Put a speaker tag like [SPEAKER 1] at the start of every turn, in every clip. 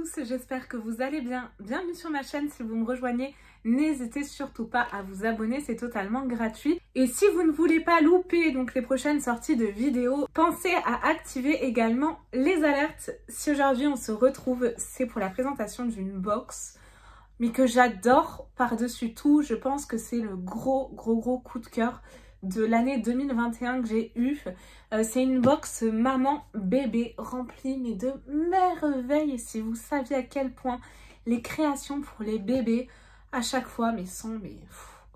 [SPEAKER 1] tous, j'espère que vous allez bien. Bienvenue sur ma chaîne, si vous me rejoignez, n'hésitez surtout pas à vous abonner, c'est totalement gratuit. Et si vous ne voulez pas louper donc les prochaines sorties de vidéos, pensez à activer également les alertes. Si aujourd'hui on se retrouve, c'est pour la présentation d'une box, mais que j'adore par-dessus tout. Je pense que c'est le gros coup de cœur de l'année 2021 que j'ai eu. C'est une box maman bébé remplie mais de merveilles. Si vous saviez à quel point les créations pour les bébés à chaque fois sont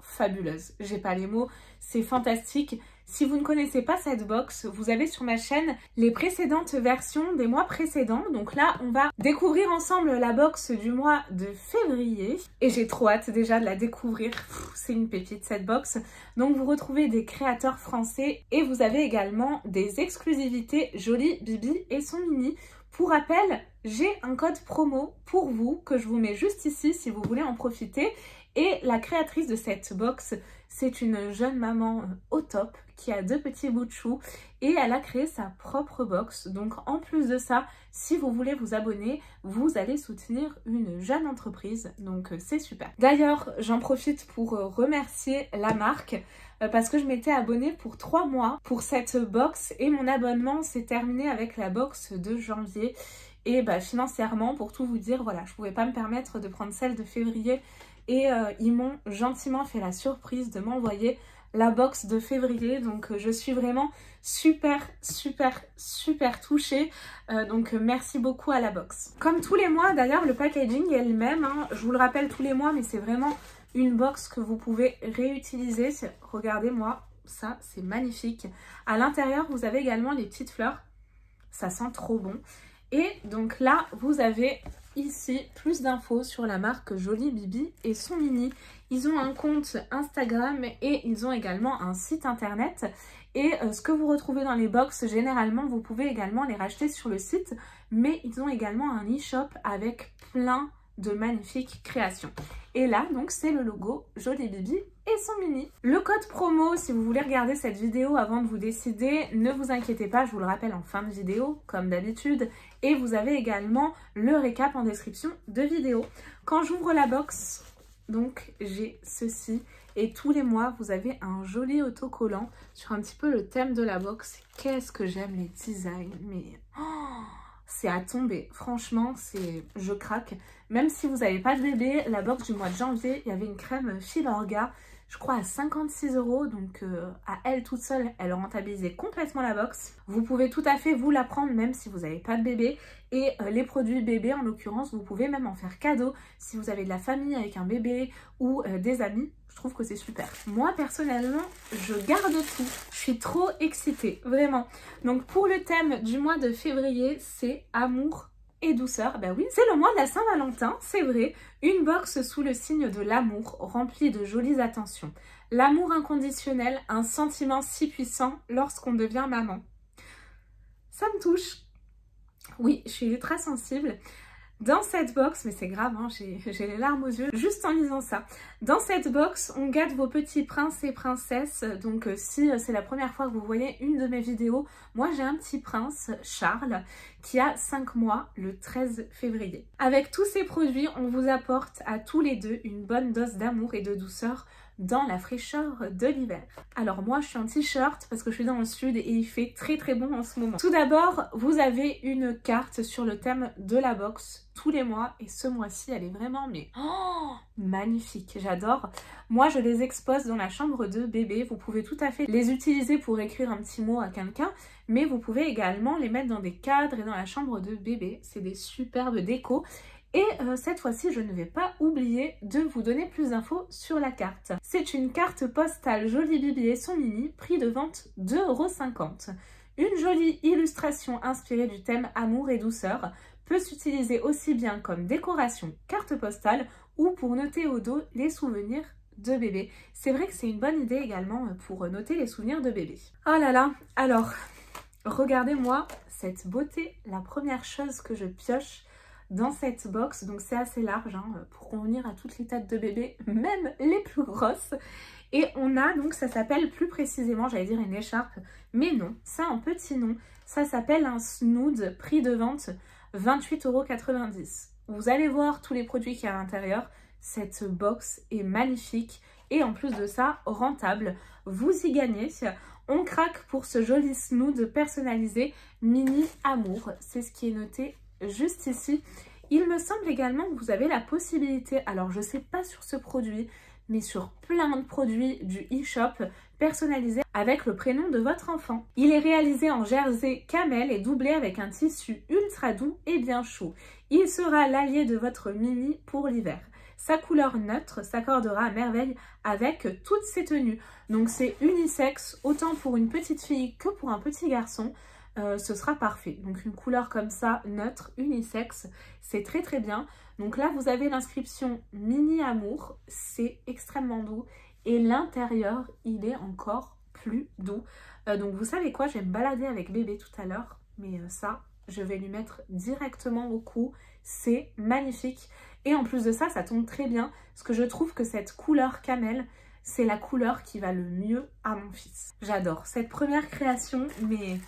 [SPEAKER 1] fabuleuses. J'ai pas les mots, c'est fantastique. Si vous ne connaissez pas cette box, vous avez sur ma chaîne les précédentes versions des mois précédents. Donc là, on va découvrir ensemble la box du mois de février. Et j'ai trop hâte déjà de la découvrir. C'est une pépite cette box. Donc vous retrouvez des créateurs français et vous avez également des exclusivités Jolie Bibi et son mini. Pour rappel, j'ai un code promo pour vous que je vous mets juste ici si vous voulez en profiter. Et la créatrice de cette box, c'est une jeune maman au top qui a 2 petits bouts de chou et elle a créé sa propre box. Donc en plus de ça, si vous voulez vous abonner, vous allez soutenir une jeune entreprise. Donc c'est super. D'ailleurs, j'en profite pour remercier la marque parce que je m'étais abonnée pour 3 mois pour cette box et mon abonnement s'est terminé avec la box de janvier. Et financièrement, pour tout vous dire, voilà, je pouvais pas me permettre de prendre celle de février. Et ils m'ont gentiment fait la surprise de m'envoyer la box de février. Donc je suis vraiment super touchée. Donc merci beaucoup à la box. Comme tous les mois d'ailleurs, le packaging est le même. Hein. Je vous le rappelle tous les mois, mais c'est vraiment une box que vous pouvez réutiliser. Regardez-moi, ça c'est magnifique. À l'intérieur, vous avez également les petites fleurs. Ça sent trop bon. Et donc là, vous avez ici plus d'infos sur la marque Jolie Bibi et son mini. Ils ont un compte Instagram et ils ont également un site internet. Et ce que vous retrouvez dans les box, généralement, vous pouvez également les racheter sur le site. Mais ils ont également un e-shop avec plein de magnifiques créations. Et là, donc, c'est le logo Jolie Bibi et son mini. Le code promo, si vous voulez regarder cette vidéo avant de vous décider, ne vous inquiétez pas, je vous le rappelle en fin de vidéo, comme d'habitude. Et vous avez également le récap en description de vidéo. Quand j'ouvre la box, donc, j'ai ceci. Et tous les mois, vous avez un joli autocollant sur un petit peu le thème de la box. Qu'est-ce que j'aime les designs, mais... Oh, c'est à tomber, franchement, je craque. Même si vous n'avez pas de bébé, la box du mois de janvier, il y avait une crème Filorga, je crois à 56 €, donc à elle toute seule, elle rentabilisait complètement la box. Vous pouvez tout à fait vous la prendre même si vous n'avez pas de bébé. Et les produits bébés, en l'occurrence, vous pouvez même en faire cadeau si vous avez de la famille avec un bébé ou des amis. Je trouve que c'est super. Moi, personnellement, je garde tout. Je suis trop excitée, vraiment. Donc, pour le thème du mois de février, c'est amour et douceur. Ben oui, c'est le mois de la Saint-Valentin, c'est vrai. Une box sous le signe de l'amour, remplie de jolies attentions. L'amour inconditionnel, un sentiment si puissant lorsqu'on devient maman. Ça me touche. Oui, je suis ultra sensible. Dans cette box, mais c'est grave, hein, j'ai les larmes aux yeux juste en lisant ça. Dans cette box, on gâte vos petits princes et princesses. Donc si c'est la première fois que vous voyez une de mes vidéos, moi j'ai un petit prince, Charles, qui a 5 mois le 13 février. Avec tous ces produits, on vous apporte à tous les deux une bonne dose d'amour et de douceur dans la fraîcheur de l'hiver. Alors moi je suis en t-shirt parce que je suis dans le sud et il fait très bon en ce moment. Tout d'abord, vous avez une carte sur le thème de la box tous les mois et ce mois-ci elle est vraiment magnifique, j'adore. Moi je les expose dans la chambre de bébé, vous pouvez tout à fait les utiliser pour écrire un petit mot à quelqu'un, mais vous pouvez également les mettre dans des cadres et dans la chambre de bébé, c'est des superbes décos. Et cette fois-ci, je ne vais pas oublier de vous donner plus d'infos sur la carte. C'est une carte postale Jolie Bibi et son mini, prix de vente 2,50 €. Une jolie illustration inspirée du thème amour et douceur peut s'utiliser aussi bien comme décoration carte postale ou pour noter au dos les souvenirs de bébé. C'est vrai que c'est une bonne idée également pour noter les souvenirs de bébé. Oh là là, alors, regardez-moi cette beauté. La première chose que je pioche dans cette box, donc c'est assez large hein, pour convenir à toutes les têtes de bébé, même les plus grosses. Et on a donc, ça s'appelle plus précisément, j'allais dire une écharpe, mais non, c'est un petit nom. Ça s'appelle un snood, prix de vente 28,90 €. Vous allez voir tous les produits qu'il y a à l'intérieur. Cette box est magnifique et en plus de ça, rentable. Vous y gagnez. On craque pour ce joli snood personnalisé Mini Amour. C'est ce qui est noté juste ici. Il me semble également que vous avez la possibilité, alors je ne sais pas sur ce produit, mais sur plein de produits du e-shop personnalisés avec le prénom de votre enfant. Il est réalisé en jersey camel et doublé avec un tissu ultra doux et bien chaud. Il sera l'allié de votre mini pour l'hiver. Sa couleur neutre s'accordera à merveille avec toutes ses tenues. Donc c'est unisexe, autant pour une petite fille que pour un petit garçon. Ce sera parfait. Donc une couleur comme ça, neutre, unisexe, c'est très très bien. Donc là, vous avez l'inscription Mini Amour, c'est extrêmement doux. Et l'intérieur, il est encore plus doux. Donc vous savez quoi, je vais me balader avec bébé tout à l'heure. Mais ça, je vais lui mettre directement au cou. C'est magnifique. Et en plus de ça, ça tombe très bien. Parce que je trouve que cette couleur camel, c'est la couleur qui va le mieux à mon fils. J'adore cette première création, mais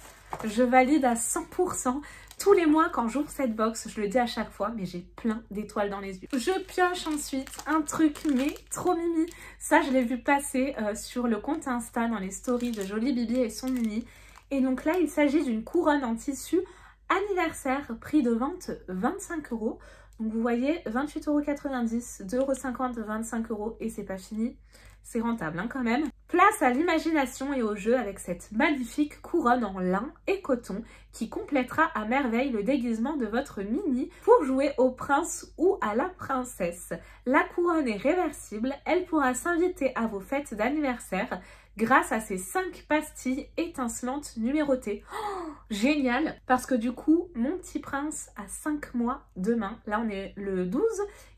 [SPEAKER 1] je valide à 100%. Tous les mois, quand j'ouvre cette box, je le dis à chaque fois, mais j'ai plein d'étoiles dans les yeux. Je pioche ensuite un truc, mais trop mimi. Ça, je l'ai vu passer sur le compte Insta, dans les stories de Jolie Bibi et son mini. Et donc là, il s'agit d'une couronne en tissu anniversaire, prix de vente 25 €. Donc vous voyez, 28,90 €, 2,50 €, 25 € et c'est pas fini. C'est rentable hein, quand même. Place à l'imagination et au jeu avec cette magnifique couronne en lin et coton qui complétera à merveille le déguisement de votre mini pour jouer au prince ou à la princesse. La couronne est réversible, elle pourra s'inviter à vos fêtes d'anniversaire grâce à ces 5 pastilles étincelantes numérotées. Oh, génial! Parce que du coup, mon petit prince a 5 mois demain. Là, on est le 12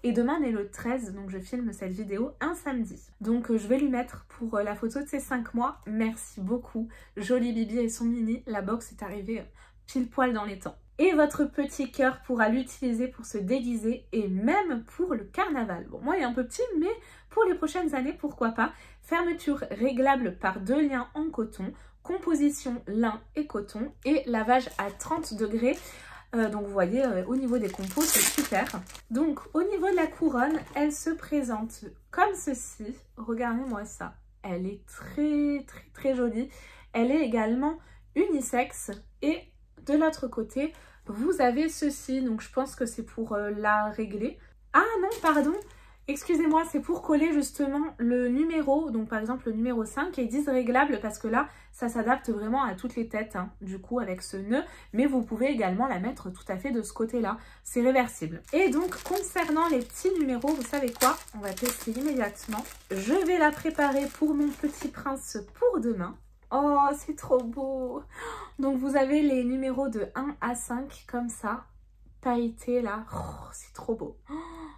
[SPEAKER 1] et demain, on est le 13. Donc, je filme cette vidéo un samedi. Donc, je vais lui mettre pour la photo de ses 5 mois. Merci beaucoup. Jolie Bibi et son mini. La box est arrivée pile poil dans les temps. Et votre petit cœur pourra l'utiliser pour se déguiser et même pour le carnaval. Bon, moi, il est un peu petit, mais pour les prochaines années, pourquoi pas. Fermeture réglable par 2 liens en coton, composition lin et coton et lavage à 30 degrés. Donc, vous voyez, au niveau des compos, c'est super. Donc, au niveau de la couronne, elle se présente comme ceci. Regardez-moi ça. Elle est très, très, très jolie. Elle est également unisexe et de l'autre côté, vous avez ceci, donc je pense que c'est pour la régler. Ah non, pardon, excusez-moi, c'est pour coller justement le numéro, donc par exemple le numéro 5, et ils disent réglable parce que là, ça s'adapte vraiment à toutes les têtes, hein, du coup avec ce nœud, mais vous pouvez également la mettre tout à fait de ce côté-là, c'est réversible. Et donc concernant les petits numéros, vous savez quoi? On va tester immédiatement. Je vais la préparer pour mon petit prince pour demain. Oh, c'est trop beau! Donc, vous avez les numéros de 1 à 5, comme ça, pailletés là. Oh, c'est trop beau! Oh,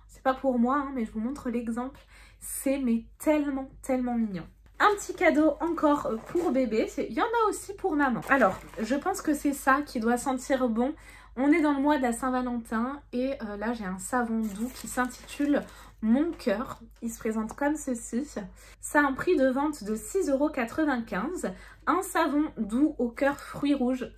[SPEAKER 1] c'est pas pour moi, hein, mais je vous montre l'exemple. C'est mais tellement, tellement mignon. Un petit cadeau encore pour bébé. Il y en a aussi pour maman. Alors, je pense que c'est ça qui doit sentir bon. On est dans le mois de la Saint-Valentin et là, j'ai un savon doux qui s'intitule Mon Cœur. Il se présente comme ceci. Ça a un prix de vente de 6,95 €. Un savon doux au cœur fruits rouges.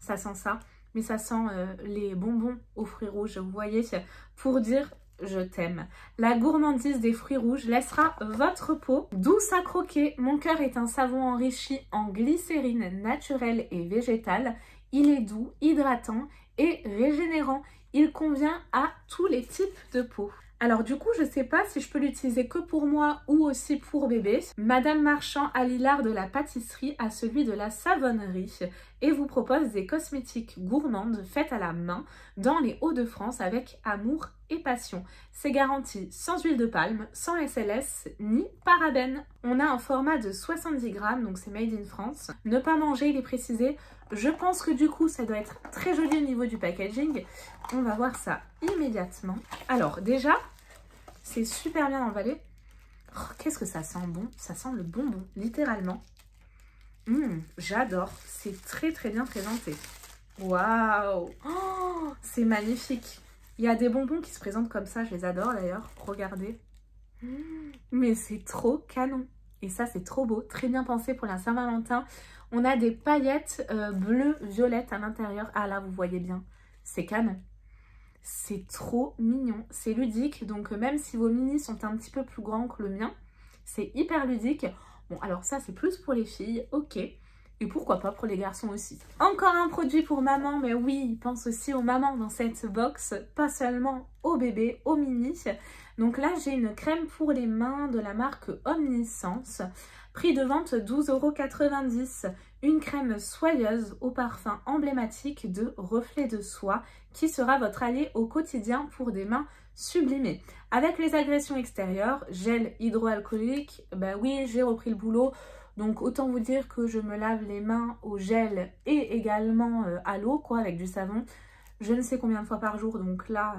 [SPEAKER 1] Ça sent ça, mais ça sent les bonbons aux fruits rouges. Vous voyez, pour dire je t'aime. La gourmandise des fruits rouges laissera votre peau douce à croquer. Mon Cœur est un savon enrichi en glycérine naturelle et végétale. Il est doux, hydratant et régénérant. Il convient à tous les types de peau. Alors du coup, je ne sais pas si je peux l'utiliser que pour moi ou aussi pour bébé. Madame Marchand allie l'art de la pâtisserie à celui de la savonnerie et vous propose des cosmétiques gourmandes faites à la main dans les Hauts-de-France avec amour et passion. C'est garanti sans huile de palme, sans SLS ni parabènes. On a un format de 70 grammes, donc c'est made in France. Ne pas manger, il est précisé. Je pense que du coup, ça doit être très joli au niveau du packaging. On va voir ça immédiatement. Alors déjà, c'est super bien emballé. Oh, qu'est-ce que ça sent bon. Ça sent le bonbon, littéralement. J'adore. C'est très très bien présenté. Waouh, oh, c'est magnifique. Il y a des bonbons qui se présentent comme ça. Je les adore d'ailleurs. Regardez. Mais c'est trop canon. Et ça, c'est trop beau. Très bien pensé pour la Saint-Valentin. On a des paillettes bleues, violettes à l'intérieur. Ah là, vous voyez bien. C'est canon. C'est trop mignon, c'est ludique, donc même si vos minis sont un petit peu plus grands que le mien, c'est hyper ludique. Bon, alors ça, c'est plus pour les filles, ok. Et pourquoi pas pour les garçons aussi. Encore un produit pour maman, mais oui, pense aussi aux mamans dans cette box, pas seulement aux bébés, aux mini. Donc là, j'ai une crème pour les mains de la marque Omniscience. Prix de vente 12,90 €. Une crème soyeuse au parfum emblématique de Reflet de Soie qui sera votre allié au quotidien pour des mains sublimées. Avec les agressions extérieures, gel hydroalcoolique, bah oui, j'ai repris le boulot. Donc autant vous dire que je me lave les mains au gel et également à l'eau, quoi, avec du savon. Je ne sais combien de fois par jour, donc là,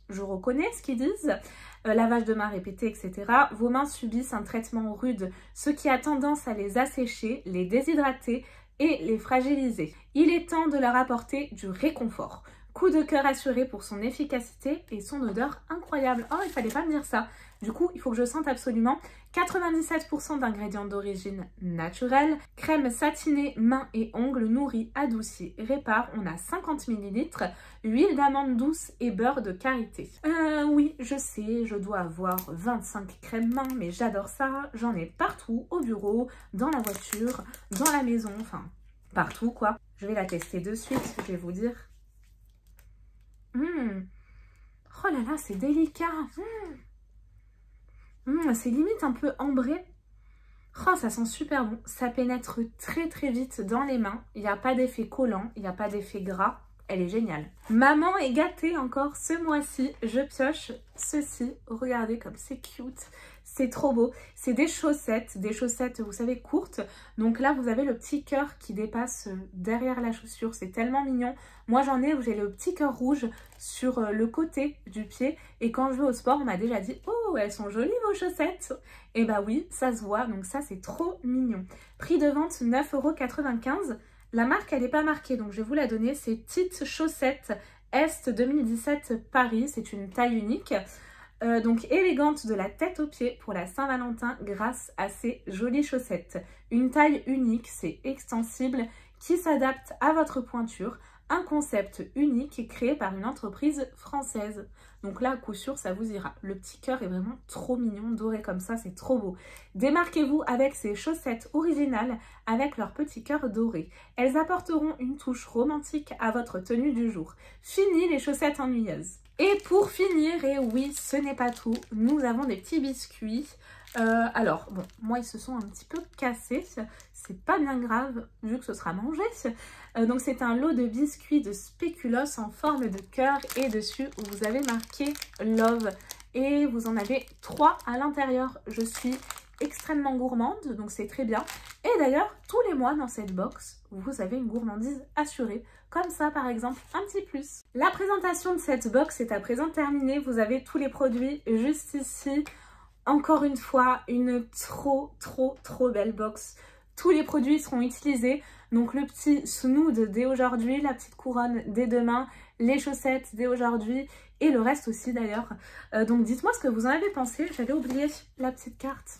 [SPEAKER 1] je reconnais ce qu'ils disent. Lavage de mains répété, etc. Vos mains subissent un traitement rude, ce qui a tendance à les assécher, les déshydrater et les fragiliser. Il est temps de leur apporter du réconfort. Coup de cœur assuré pour son efficacité et son odeur incroyable. Oh, il fallait pas me dire ça. Du coup, il faut que je sente absolument. 97% d'ingrédients d'origine naturelle. Crème satinée, mains et ongles, nourrit, adoucit, répare. On a 50 ml. Huile d'amande douce et beurre de karité. Oui, je sais, je dois avoir 25 crèmes mains, mais j'adore ça. J'en ai partout, au bureau, dans la voiture, dans la maison, enfin, partout quoi. Je vais la tester de suite, je vais vous dire. Oh là là, c'est délicat. C'est limite un peu ambré. Oh, ça sent super bon. Ça pénètre très très vite dans les mains. Il n'y a pas d'effet collant, il n'y a pas d'effet gras. Elle est géniale. Maman est gâtée encore ce mois-ci. Je pioche ceci. Regardez comme c'est cute. C'est trop beau. C'est des chaussettes, vous savez, courtes. Donc là, vous avez le petit cœur qui dépasse derrière la chaussure. C'est tellement mignon. Moi, j'en ai où j'ai le petit cœur rouge sur le côté du pied. Et quand je vais au sport, on m'a déjà dit « Oh, elles sont jolies vos chaussettes !» Et bah oui, ça se voit. Donc ça, c'est trop mignon. Prix de vente 9,95 €. La marque, elle n'est pas marquée, donc je vais vous la donner. C'est Petites Chaussettes Est 2017 Paris. C'est une taille unique. Donc élégante de la tête aux pieds pour la Saint-Valentin grâce à ces jolies chaussettes. Une taille unique, c'est extensible, qui s'adapte à votre pointure. Un concept unique créé par une entreprise française. Donc là, à coup sûr, ça vous ira. Le petit cœur est vraiment trop mignon, doré comme ça, c'est trop beau. Démarquez-vous avec ces chaussettes originales avec leur petit cœur doré. Elles apporteront une touche romantique à votre tenue du jour. Fini les chaussettes ennuyeuses. Et pour finir, et oui, ce n'est pas tout, nous avons des petits biscuits. Alors, bon, moi, ils se sont un petit peu cassés. C'est pas bien grave, vu que ce sera mangé. Donc, c'est un lot de biscuits de spéculoos en forme de cœur. Et dessus, vous avez marqué Love. Et vous en avez 3 à l'intérieur. Je suis extrêmement gourmande, donc c'est très bien. Et d'ailleurs, tous les mois dans cette box, vous avez une gourmandise assurée. Comme ça, par exemple, un petit plus. La présentation de cette box est à présent terminée. Vous avez tous les produits juste ici. Encore une fois, une trop belle box. Tous les produits seront utilisés. Donc le petit snood dès aujourd'hui, la petite couronne dès demain, les chaussettes dès aujourd'hui et le reste aussi d'ailleurs. Donc dites-moi ce que vous en avez pensé. J'avais oublié la petite carte.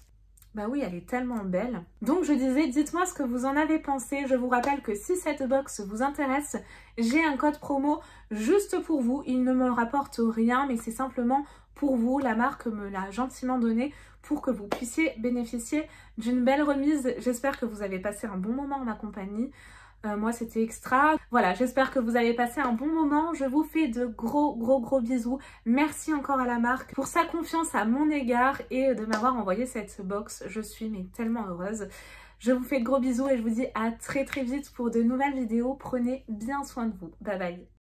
[SPEAKER 1] Bah oui, elle est tellement belle. Donc je disais, dites-moi ce que vous en avez pensé. Je vous rappelle que si cette box vous intéresse, j'ai un code promo juste pour vous. Il ne me rapporte rien, mais c'est simplement pour vous. La marque me l'a gentiment donné pour que vous puissiez bénéficier d'une belle remise. J'espère que vous avez passé un bon moment en ma compagnie. Moi, c'était extra. Voilà, j'espère que vous avez passé un bon moment. Je vous fais de gros bisous. Merci encore à la marque pour sa confiance à mon égard et de m'avoir envoyé cette box. Je suis mais tellement heureuse. Je vous fais de gros bisous et je vous dis à très vite pour de nouvelles vidéos. Prenez bien soin de vous. Bye bye.